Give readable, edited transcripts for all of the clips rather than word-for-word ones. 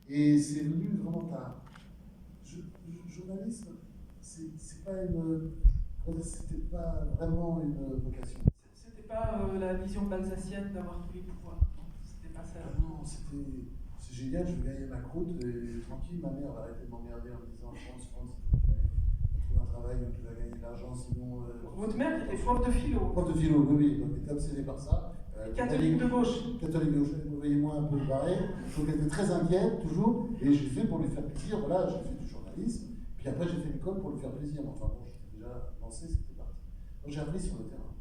Et c'est venu vraiment tard. Journalisme, c'est pas une. C'était pas vraiment une vocation. C'était pas la vision balsacienne d'avoir tous les pouvoirs. C'était pas ça. Non, c'est génial, je vais gagner ma croûte et tranquille, ma mère va arrêter de m'emmerder en me disant France, trouve un travail où tu vas gagner de l'argent, sinon. Votre mère était prof de philo. Prof de philo, oui, donc elle était obsédée par ça. Catholique de gauche. Catholique de gauche, vous voyez moi un peu barré, donc elle était très inquiète toujours, et j'ai fait pour lui faire plaisir, voilà, j'ai fait du journalisme, puis après j'ai fait l'école pour lui faire plaisir, enfin bon, j'étais déjà lancé, c'était parti. Donc j'ai appris sur le terrain.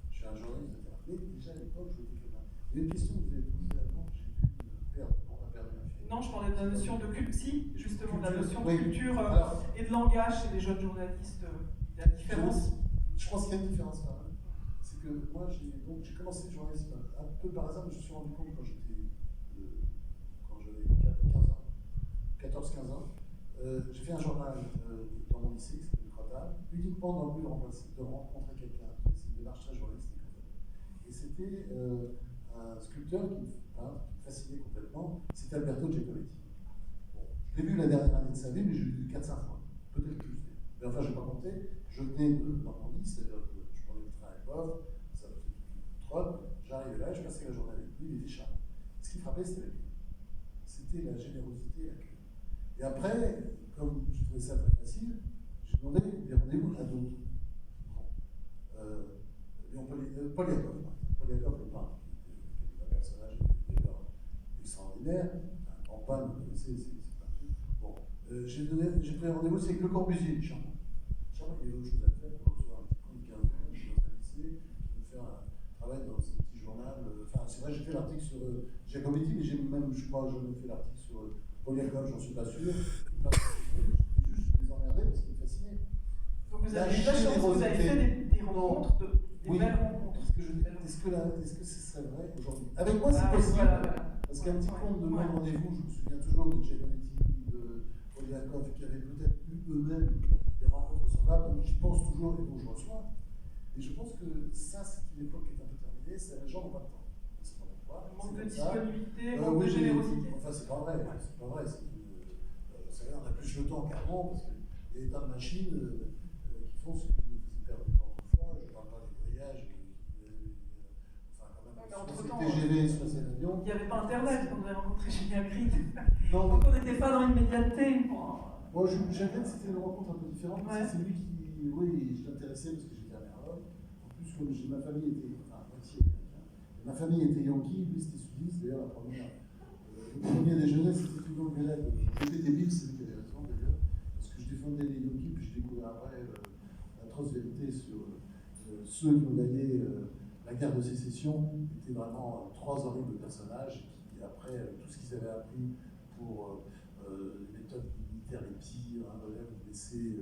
Je suis un journaliste de terrain. Mais déjà à l'époque, je voulais quelqu'un. Il y a une question que vous avez posée avant, j'ai dû perdre, on a perdu un fil. Non, je parlais de la notion de culture, si, justement, de la notion de oui. culture Alors, et de langage chez les jeunes journalistes. Il y a une différence. Je pense qu'il y a une différence quand même. C'est que moi, j'ai commencé le journalisme un peu par hasard, mais je me suis rendu compte quand j'avais 14-15 ans. J'ai fait un journal dans mon lycée, qui s'appelait Crotal, uniquement dans le but de rencontrer quelqu'un. C'est une démarche très journalistique en fait. Et c'était un sculpteur qui me fascinait complètement, c'était Alberto Giacometti. Bon, je l'ai vu la dernière année de sa vie, mais je l'ai vu 4-5 fois, peut-être plus. Mais enfin, je ne vais pas compter. Je venais de Normandie, c'est-à-dire que je prenais le train à Lvov, ça me faisait toute trotte. J'arrivais là, je passais la journée avec lui, il était charmant. Ce qui frappait, c'était la vie. C'était la générosité et l'accueil. Et après, comme je trouvais ça très facile, j'ai demandé des rendez-vous à d'autres. Poliakov, le peintre, qui était un personnage d'ailleurs extraordinaire, un grand peintre, vous connaissez, c'est pas tout. Bon, j'ai pris rendez-vous aussi avec Le Corbusier, Chambon. Il y avait autre chose à faire pour recevoir un petit coin de 15 ans, je suis dans un lycée, je vais faire un travail dans ce petit journal. Enfin, c'est vrai, j'ai fait l'article sur Giacometti, mais j'ai même, je crois, jamais fait l'article sur Poliakov, j'en suis pas sûr. J'ai juste les emmerdé parce qu'ils me fascinaient. Donc vous avez eu la chance, vous avez fait des rencontres, des belles rencontres. Est-ce que ce serait vrai aujourd'hui? Avec moi, c'est possible. Voilà. Parce qu'un petit compte de mon rendez-vous, je me souviens toujours de Giacometti, de Poliakov, qui avaient peut-être eu eux-mêmes des rencontres semblables, donc j'y pense toujours et dont je reçois. Et je pense que ça, c'est une époque qui est un peu terminée, les gens n'ont pas de temps. C'est pas pourquoi. Manque de disponibilité, manque de générosité. Enfin, c'est pas vrai. C'est pas vrai. Vous savez, on a plus le temps qu'avant, parce qu'il y a des tas de machines qui font ce qui nous faisait perdre du temps autrefois. Je ne parle pas des voyages, enfin, quand même, soit c'est TGV, soit c'est l'avion. Il n'y avait pas Internet quand on avait rencontré Julien Gride. Non, donc on n'était pas dans l'immédiateté. Moi, Julien Gride, c'était une rencontre un peu différente, parce que c'est lui qui. Oui, je l'intéressais parce que j'étais à Merlot. En plus, comme ma famille était. Enfin, moitié américaine. Ma famille était Yankee, lui c'était sudiste. D'ailleurs, le premier déjeuner, c'était une engueulade. J'étais Bill, c'est lui qui avait raison d'ailleurs. Parce que je défendais les Yankees, puis je découvrais après l'atroce vérité sur ceux qui ont gagné la guerre de sécession. Étaient vraiment trois horribles personnages qui, après tout ce qu'ils avaient appris pour les méthodes militaires les pires, vous laissez,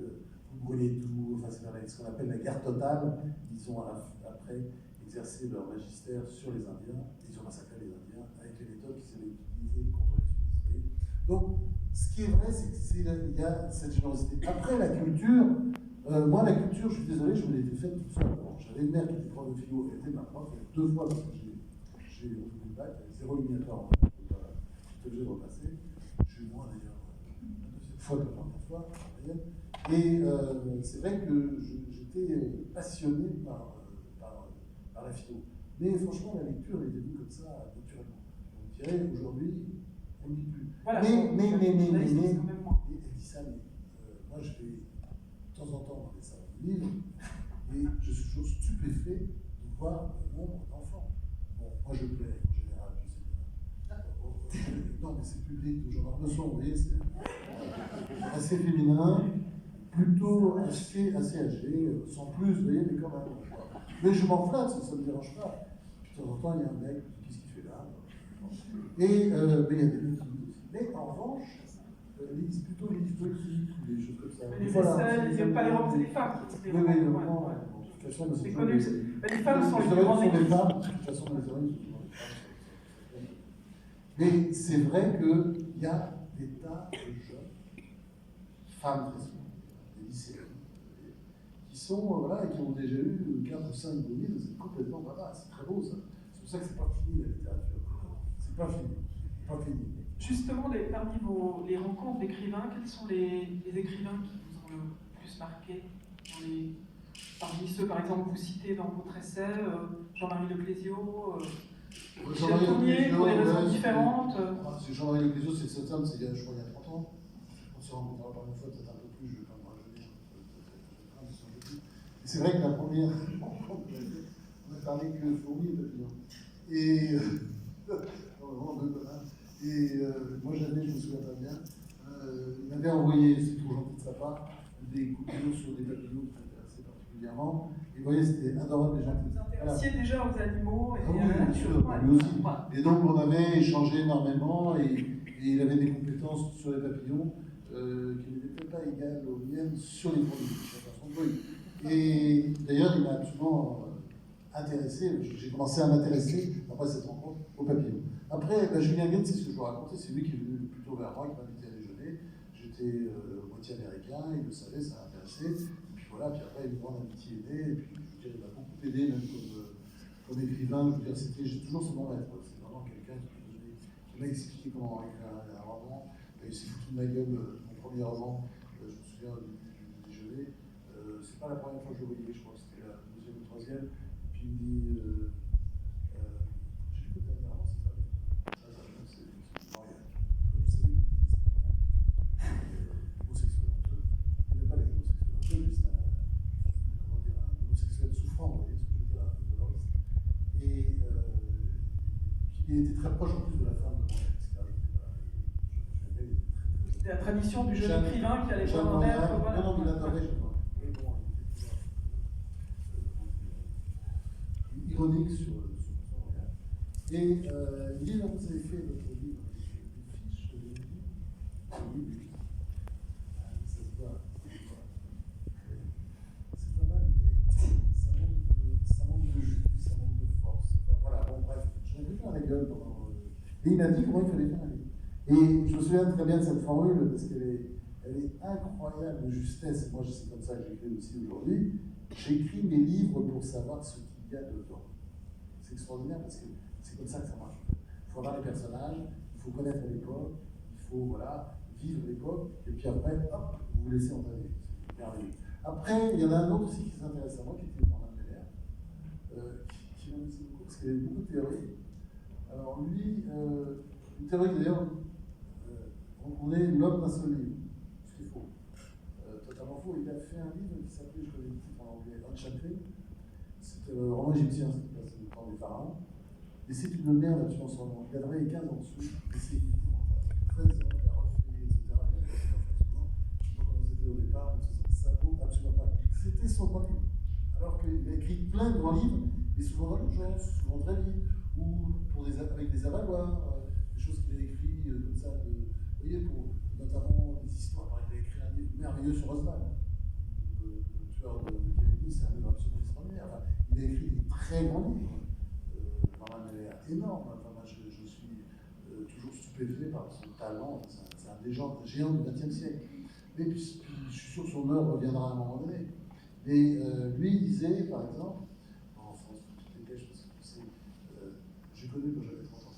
vous brûlez tout, enfin c'est ce qu'on appelle la guerre totale. Ils ont après exercé leur magistère sur les Indiens, ils ont massacré les Indiens avec les méthodes qu'ils avaient utilisées contre les sudistes. Donc, ce qui est vrai, c'est qu'il y a cette générosité. Après, la culture, moi, la culture, je suis désolé, je me l'ai faite toute seule. Bon, j'avais une mère qui était prof de philo, elle était ma prof, deux fois parce que j'ai eu le bac, il y avait zéro éliminatoire en fait, j'étais obligé de repasser. Je suis moi d'ailleurs, la deuxième fois que la première fois, et c'est vrai que j'étais passionné par la philo. Mais franchement, la lecture est devenue comme ça, naturellement. On dirait aujourd'hui, on ne lit plus. Voilà, mais, elle dit ça, mais moi je vais de temps en temps dans les salons de livres, et je suis toujours stupéfait de voir le nombre d'enfants. Bon, moi je plais en général, je sais bien. Non, mais c'est public, toujours de son, vous voyez, c'est assez féminin, plutôt assez âgé, sans plus, vous voyez, mais quand même. Mais je m'en flatte, ça ne me dérange pas. De temps en temps, il y a un mec qui dit qu'est-ce qu'il fait là. Et mais il y a des livres qui lisent. Mais en revanche, ils lisent plutôt les livres politiques ou des choses comme ça. Mais les essais, pas les robes, c'est les femmes. Oui, non. De toute façon, c'est connu. Les femmes sont les plus grandes équipes. De toute façon, les héroïnes sont les femmes. Mais c'est vrai qu'il y a des tas de jeunes, femmes très souvent, des lycéennes, qui sont, voilà, et qui ont déjà eu 4 ou 5 livres, c'est complètement, voilà, c'est très beau ça. C'est pour ça que c'est pas fini la littérature. C'est pas fini. Justement, parmi les rencontres d'écrivains, quels sont les écrivains qui vous ont le plus marqué parmi ceux, par exemple, vous citez dans votre essai, Jean-Marie Leclésio, Michel Tournier, pour des raisons différentes. C'est Jean-Marie Leclésio, c'est cet homme, c'est je crois il y a 30 ans. On se rencontrera par une fois, peut-être un peu plus, je ne vais pas me rajeunir. Et c'est vrai que la première rencontre, on a parlé que fourmis et papillons. Et moi j'avais, je me souviens pas bien, il m'avait envoyé, c'est toujours gentil de sa part, des coupures sur des papillons qui m'intéressaient particulièrement. Et vous voyez, c'était adorable, les gens qui vous intéressiez déjà aux animaux et à la nature. Lui aussi. Et donc on avait échangé énormément et il avait des compétences sur les papillons qui n'étaient peut-être pas égales aux miennes sur les produits. Et d'ailleurs, il m'a absolument intéressé, j'ai commencé à m'intéresser, après cette rencontre, aux papillons. Après, Julien Guetz, c'est ce que je vous racontais, c'est lui qui est venu plutôt vers moi, qui m'a invité à déjeuner. J'étais moitié américain, il le savait, ça m'intéressait. Et puis voilà, puis après, une grande amitié est née, et puis je veux dire, il m'a beaucoup aidé, même comme écrivain. Je veux dire, j'ai toujours ce mon maître. C'est vraiment quelqu'un qui m'a expliqué comment écrire un roman. Il s'est foutu de ma gueule, mon premier roman, je me souviens du déjeuner. C'est pas la première fois que je le voyais, je crois que c'était la deuxième ou troisième. Puis il me dit, j'ai lu le dernier roman, c'est ça. C'est Montréal. Comme je savais qu'il était homosexuel honteux, il n'aimait pas les homosexuels honteux, lui c'était un homosexuel souffrant, vous voyez ce que je veux dire, un peu doloriste. Et il était très proche en plus de la femme de Montréal, etc. C'était la tradition du jeune écrivain qui allait voir un maître. Non, il adorait Jeanne Montréal. Ironique sur Montréal. Et il dit, là, vous avez fait votre livre avec des fiches de vie. Oui, ça se voit. C'est pas mal, mais ça manque de jus, ça manque de force. Enfin, voilà, bon, bref, je l'ai fait à la gueule pendant. Et il m'a dit comment il fallait faire un livre. Et je me souviens très bien de cette formule, parce qu'elle est incroyable de justesse. Moi, c'est comme ça que j'écris aussi aujourd'hui. J'écris mes livres pour savoir ce qu'il y a dedans. C'est extraordinaire parce que c'est comme ça que ça marche. Il faut avoir les personnages, il faut connaître l'époque, il faut vivre l'époque, et puis après, hop, vous vous laissez entraîner. C'est merveilleux. Après, il y en a un autre aussi qui s'intéresse à moi, qui était Norman Mailer, qui m'intéresse beaucoup parce qu'il y avait beaucoup de théories. Alors lui, une théorie d'ailleurs, on est l'homme d'un seul livre, ce qui est faux. Totalement faux. Il a fait un livre qui s'appelait, je connais le titre en anglais, Enchanted. C'était le roman égyptien, c'était le temps des pharaons. Et c'est une merde absolument sur le monde. Il a travaillé 15 ans dessus, et c'est épouvantable. 13 ans, il a refait, etc. Il a fait absolument. Je ne sais pas comment c'était au départ, mais ça vaut absolument pas. C'était son grand livre. Alors qu'il a écrit plein de grands livres, mais souvent dans l'urgence, souvent très vite, ou avec des avaloirs, des choses qu'il a écrites comme ça, vous voyez, pour notamment des histoires. Par exemple, il a écrit un livre merveilleux sur Osman, le tueur de Kennedy, c'est un livre absolument extraordinaire. Enfin, il a écrit des très grands livres. Norman Mailer, énorme. Enfin, moi, je suis toujours stupéfait par son talent. C'est un des géants du XXe siècle. Mais puis, je suis sûr que son œuvre reviendra à un moment donné. Mais lui, il disait, par exemple, en France, tout est pêche, parce que j'ai connu quand j'avais 30 ans.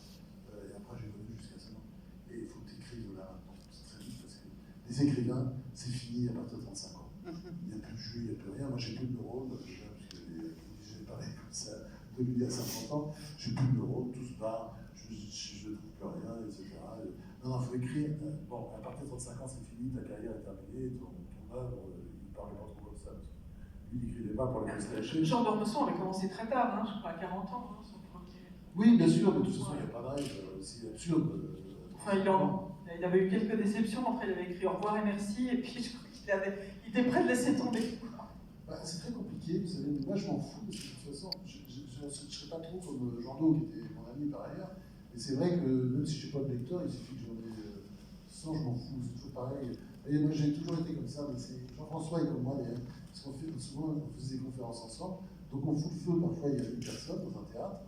Et après, j'ai connu jusqu'à 5 ans. Et il faut que tu écrives là maintenant. C'est très vite parce que les écrivains, c'est fini à partir de 35 ans. Il n'y a plus de jus, il n'y a plus rien. Moi, j'ai plus de neurones, parce que j'ai parlé comme ça depuis il y a 50 ans. J'ai plus de neurones, tout se barre, je ne trouve plus rien, etc. Non, il faut écrire. Bon, à partir de 35 ans, c'est fini, ta carrière est terminée, ton œuvre, il ne parlait pas trop comme ça. Il n'écrivait pas pour la constellation. Jean d'Ormesson avait commencé très tard, hein, je crois à 40 ans, hein, son premier. Oui, bien sûr, mais de toute façon, il n'y a pas d'âge, c'est absurde. Enfin, il avait eu quelques déceptions, après il avait écrit au revoir et merci, et puis je crois qu'il était prêt de laisser tomber. C'est très compliqué, vous savez, mais moi je m'en fous, parce que de toute façon, je ne serais pas trop comme Jean Do, qui était mon ami par ailleurs, et c'est vrai que même si je n'ai pas de lecteur, il suffit que j'en ai 100, je m'en fous, c'est toujours pareil. Et moi j'ai toujours été comme ça, mais Jean-François est comme moi d'ailleurs, parce qu'on fait souvent, on faisait des conférences ensemble, donc on fout le feu, parfois il y a une personne dans un théâtre,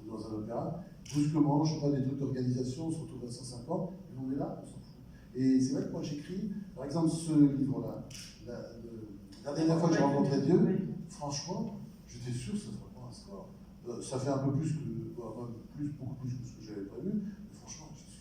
ou dans un opéra, brusquement, je ne sais pas, des trucs d'organisation, on se retrouve à 150, et on est là, on s'en fout. Et c'est vrai que moi j'écris, par exemple ce livre-là, la dernière fois que j'ai rencontré Dieu, franchement, j'étais sûr que ça ne serait pas un score. Ça fait un peu plus que, beaucoup plus que ce que j'avais prévu, mais franchement, je suis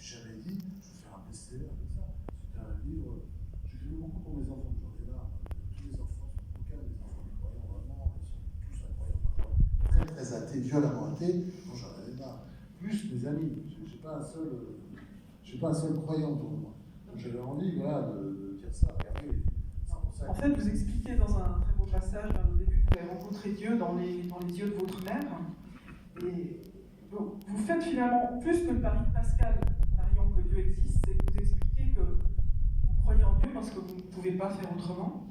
était violemment athée, bon, j'en avais marre. Plus mes amis, j'ai pas un seul croyant pour moi. J'avais envie, voilà, de dire ça. Regardez, en fait, vous expliquez dans un très beau passage, au début, que vous avez rencontré Dieu dans les yeux de votre mère. Et vous faites finalement plus que le pari de Pascal, pariant que Dieu existe, c'est que vous expliquez que vous croyez en Dieu parce que vous ne pouvez pas faire autrement.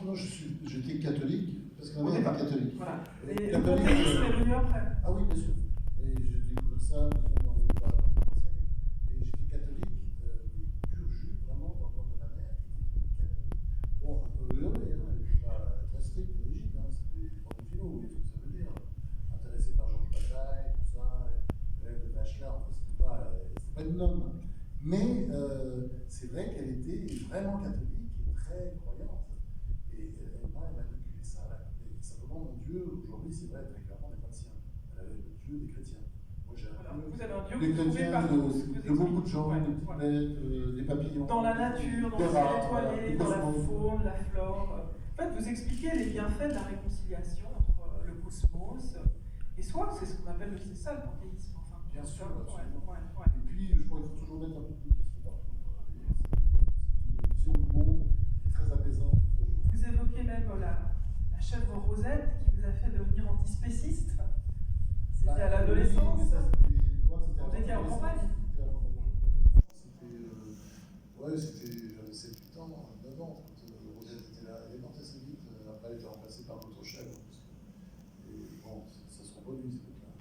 Non, j'étais catholique, parce que ma mère était catholique. Voilà. Et le panthéisme est venu après. Ah oui, bien sûr. Et j'ai découvert ça, disons, dans les parents conseils. Et j'étais catholique, mais pur jus, vraiment, dans le corps de ma mère, qui était catholique. Bon, un peu violé, hein, elle n'était pas très stricte et rigide, hein, c'était des profs de philo, oui, il faut que ça veut dire. Intéressé par Georges Bataille, tout ça, élève de Bachelard, enfin, c'était pas une nonne. Mais c'est vrai qu'elle était vraiment catholique et très croyante. Et moi, elle m'a inculqué ça. Et simplement, mon Dieu, aujourd'hui, c'est vrai, très clairement, n'est pas le sien. Elle avait le Dieu des chrétiens. Moi, j'ai un Dieu vous avez un Dieu des que vous trouvez chrétiens, partout, de beaucoup de gens, des petites bêtes, des papillons. Dans la nature, dans le ciel étoilé, dans la faune, la flore. En fait, vous expliquez les bienfaits de la réconciliation entre le cosmos et soi. C'est ce qu'on appelle ça le panthéisme. Enfin, bien sûr, absolument. Ouais. Et puis, je crois qu'il faut toujours mettre un peu de bouddhisme partout. C'est une vision du monde qui est très apaisante. Vous évoquez même la chèvre Rosette qui vous a fait devenir antispéciste. C'était à l'adolescence. Vous étiez en campagne. J'avais 7-8 ans, 9 ans, quand Rosette était là. Elle est morte assez vite, après elle était remplacée par d'autres chèvres. Et bon, ça se reproduit, ces trucs-là.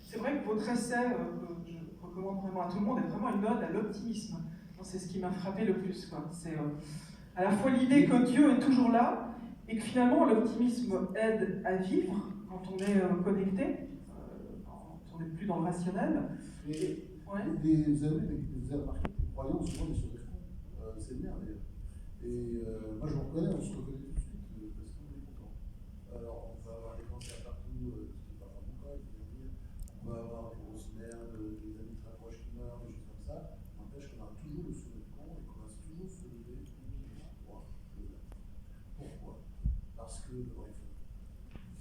C'est vrai que votre essai, que je recommande vraiment à tout le monde, est vraiment une ode à l'optimisme. C'est ce qui m'a frappé le plus, quoi. C'est à la fois l'idée que Dieu est toujours là, et que finalement l'optimisme aide à vivre quand on est connecté, quand on n'est plus dans le rationnel. Vous avez remarqué que les croyants, souvent, ils se retrouvent. C'est bien, d'ailleurs. Et moi, je vous reconnais, on se reconnaît tout de suite, parce qu'on est content. Alors, on va avoir des cancers partout, ce qui n'est pas mon cas, il faut dire. On va avoir des grosses merdes, des amis très proches qui meurent, des choses comme ça. N'empêche qu'on a toujours le sourire con et qu'on va toujours se lever. Pourquoi? Parce que, d'abord, il faut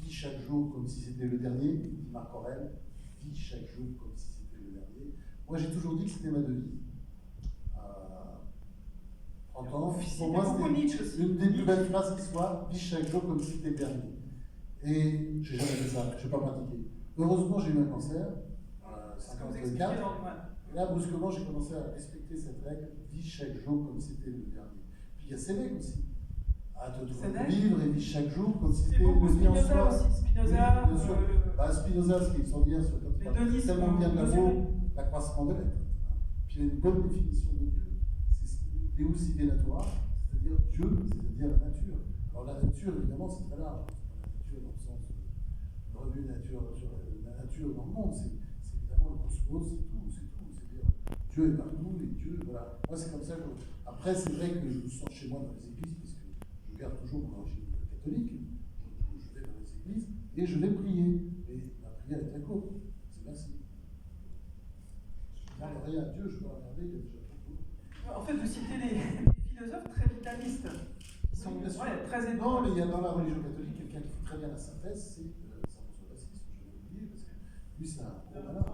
vivre chaque jour comme si c'était le dernier, dit Marc Aurèle, vivre chaque jour comme si c'était le dernier. Moi, j'ai toujours dit que c'était ma devise. 30 ans, pour moi, c'était une des plus belles phrases qui soit, vivre chaque jour comme si c'était le dernier. Et j'ai jamais fait ça, je n'ai pas pratiqué. Heureusement, j'ai eu un cancer, 54. Et là, brusquement, j'ai commencé à respecter cette règle, vivre chaque jour comme si c'était le dernier. Puis il y a Sénèque aussi. Vivre et vivre chaque jour comme si c'était le vie en soi. Spinoza, oui, bien sûr. Spinoza, ce qui est extraordinaire sur le côté, tellement bien de l'accroissement de l'être. Puis il y a une bonne définition de Dieu, c'est Deus ide natura, c'est-à-dire Dieu, c'est-à-dire la nature. Alors la nature, évidemment, c'est très large. La nature dans le sens de revue nature, la nature dans le monde, c'est évidemment le cosmos, c'est tout. C'est-à-dire Dieu est partout et Dieu, voilà. Moi, c'est comme ça que. Après, c'est vrai que je me sens chez moi dans les églises, puisque je garde toujours mon origine catholique. Je vais dans les églises et je vais prier. Et ma prière est très courte. C'est merci. Je ne parle rien à Dieu, je peux regarder, il y a déjà trop de boulot. En fait, vous citez des philosophes très vitalistes. Ils sont très étonnants. Non, mais il y a dans la religion catholique quelqu'un qui fait très bien la synthèse, c'est Saint François d'Assise, que je vais oublier, parce que lui, c'est un gros malin.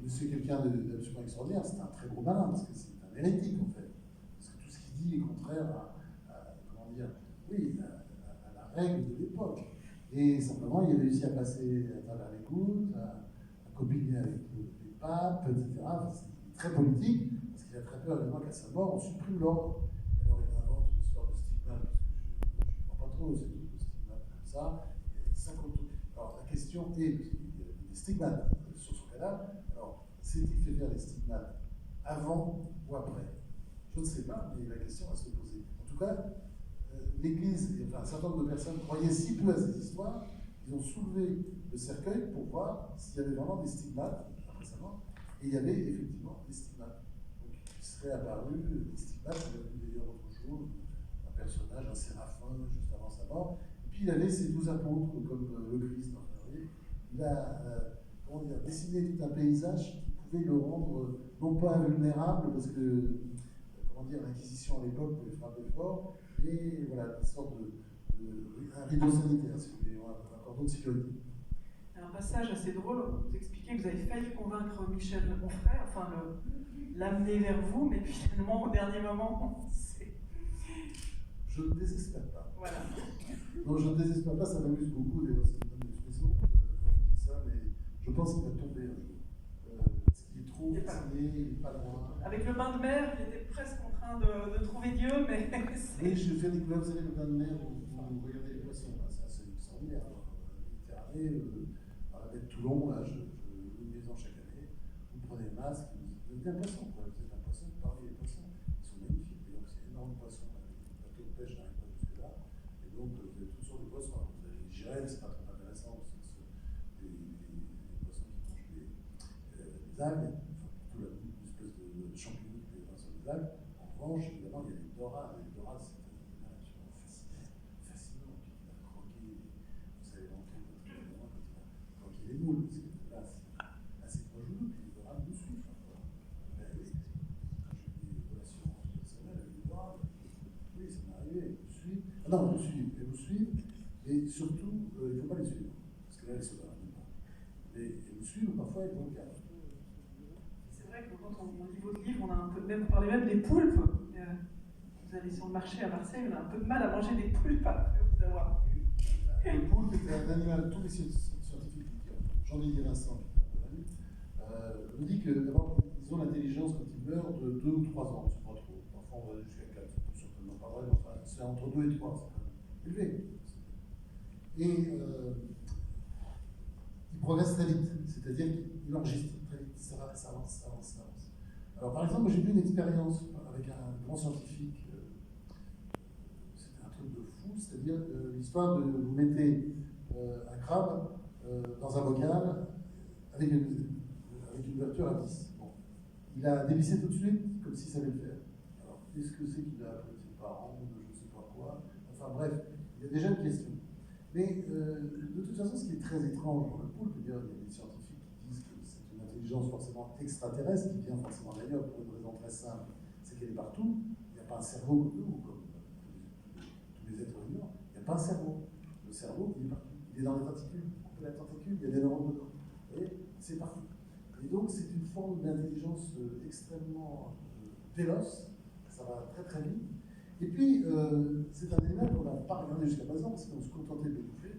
C'est quelqu'un d'absolument extraordinaire, c'est un très gros malin, parce que c'est un hérétique, en fait. Parce que tout ce qu'il dit est contraire à la règle de l'époque. Et simplement, il a réussi à passer à travers les gouttes, à copiner avec les papes, etc. Enfin, c'est très politique, parce qu'il a très peur évidemment qu'à sa mort, on supprime l'ordre. Alors il invente une histoire de stigmate, parce que je ne crois pas trop, c'est tout, de stigmate comme ça. Alors la question est, il y a des stigmates sur son cadavre, alors s'est-il fait faire les stigmates avant ou après? Je ne sais pas, mais la question va se poser. En tout cas, l'Église, enfin un certain nombre de personnes croyaient si peu à ces histoires, ils ont soulevé le cercueil pour voir s'il y avait vraiment des stigmates après sa mort, et il y avait effectivement des stigmates. Donc il serait apparu des stigmates, il y avait d'ailleurs autre chose, un personnage, un séraphin, juste avant sa mort, et puis il avait ses 12 apôtres, comme le Christ, enfin, vous voyez, il a dessiné tout un paysage qui pouvait le rendre non pas invulnérable, parce que l'Inquisition à l'époque pouvait frapper fort, mais voilà, une sorte un rideau sanitaire, si vous voulez, un cordon de sécurité. y a un passage assez drôle, vous expliquez que vous avez failli convaincre Michel Onfray, enfin l'amener vers vous, mais finalement au dernier moment, c'est... Je ne désespère pas. Voilà. Non, je ne désespère pas, ça m'amuse beaucoup, d'ailleurs, ça me donne des frissons quand je dis ça, mais je pense qu'il va tomber un jour. Parce qu'il est trop fasciné, il n'est pas loin. Avec le bain de mer, il était presque en train de trouver Dieu, mais... Oui, je fais découvrir, vous savez, le bain de mer, vous regardez les poissons, c'est assez extraordinaire. Méditerranée, à la baie de Toulon, là, une maison chaque année, vous prenez le masque, vous êtes un poisson, quoi. Vous êtes un poisson, parmi les poissons, ils sont magnifiques, d'ailleurs, c'est énorme de poissons, là, les bateaux de pêche n'arrivent pas jusque-là, et donc vous avez toutes sortes de poissons. Alors, vous avez les girelles, c'est pas très intéressant, parce que c'est des poissons qui mangent des algues, enfin, plutôt une espèce de champignon qui est dans les algues. En revanche, évidemment, il y a des dorades, et les dorades, c'est un animal absolument fascinant, puis il va croquer, vous savez, rentrer évidemment quand il va croquer les moules, parce que là, c'est pas joyeux, puis les dorades nous suivent. Ben oui, quand j'ai eu des relations personnelles avec les dorades, oui, ça m'est arrivé, elles nous suivent. Ah non, elles nous suivent, et surtout, il ne faut pas les suivre, parce que là, elles sont dans la même part. Mais elles nous suivent, parfois, elles vont au calme. C'est vrai que quand on lit votre livre, on a un peu même, vous parlez même des poulpes. Vous allez sur le marché à Marseille, on a un peu de mal à manger des poulpes après vous avoir vu. Le poulpe est un animal, tous les scientifiques, j'en ai dit à l'instant, on dit que d'abord, ils ont l'intelligence quand ils meurent de 2 ou 3 ans, c'est pas trop. Parfois on va aller jusqu'à 4, c'est certainement pas vrai, mais enfin, c'est entre 2 et 3, c'est quand même élevé. Et ils progressent très vite, c'est-à-dire qu'ils enregistrent très vite, ça avance. Alors par exemple, moi j'ai vu une expérience avec un grand scientifique, c'était un truc de fou, c'est-à-dire l'histoire de vous mettez un crabe dans un bocal avec une ouverture à 10. Bon. Il a dévissé tout de suite, comme s'il savait le faire. Alors, qu'est-ce que c'est qu'il a appris de ses parents, de je ne sais pas quoi. Enfin bref, il y a déjà une question. Mais de toute façon, ce qui est très étrange dans le poulpe, il y a des scientifiques qui disent que c'est une intelligence forcément extraterrestre, qui vient forcément d'ailleurs pour une raison très simple, c'est qu'elle est partout. Il n'y a pas un cerveau comme nous, comme tous les êtres humains. Il n'y a pas un cerveau. Le cerveau, il est partout. Il est dans les tentacules. La tentacule, il y a des neurones dedans. Vous voyez, c'est partout. Et donc, c'est une forme d'intelligence extrêmement véloce. Ça va très très vite. Et puis, c'est un animal qu'on n'a pas regardé jusqu'à présent, parce qu'on se contentait de le bouffer.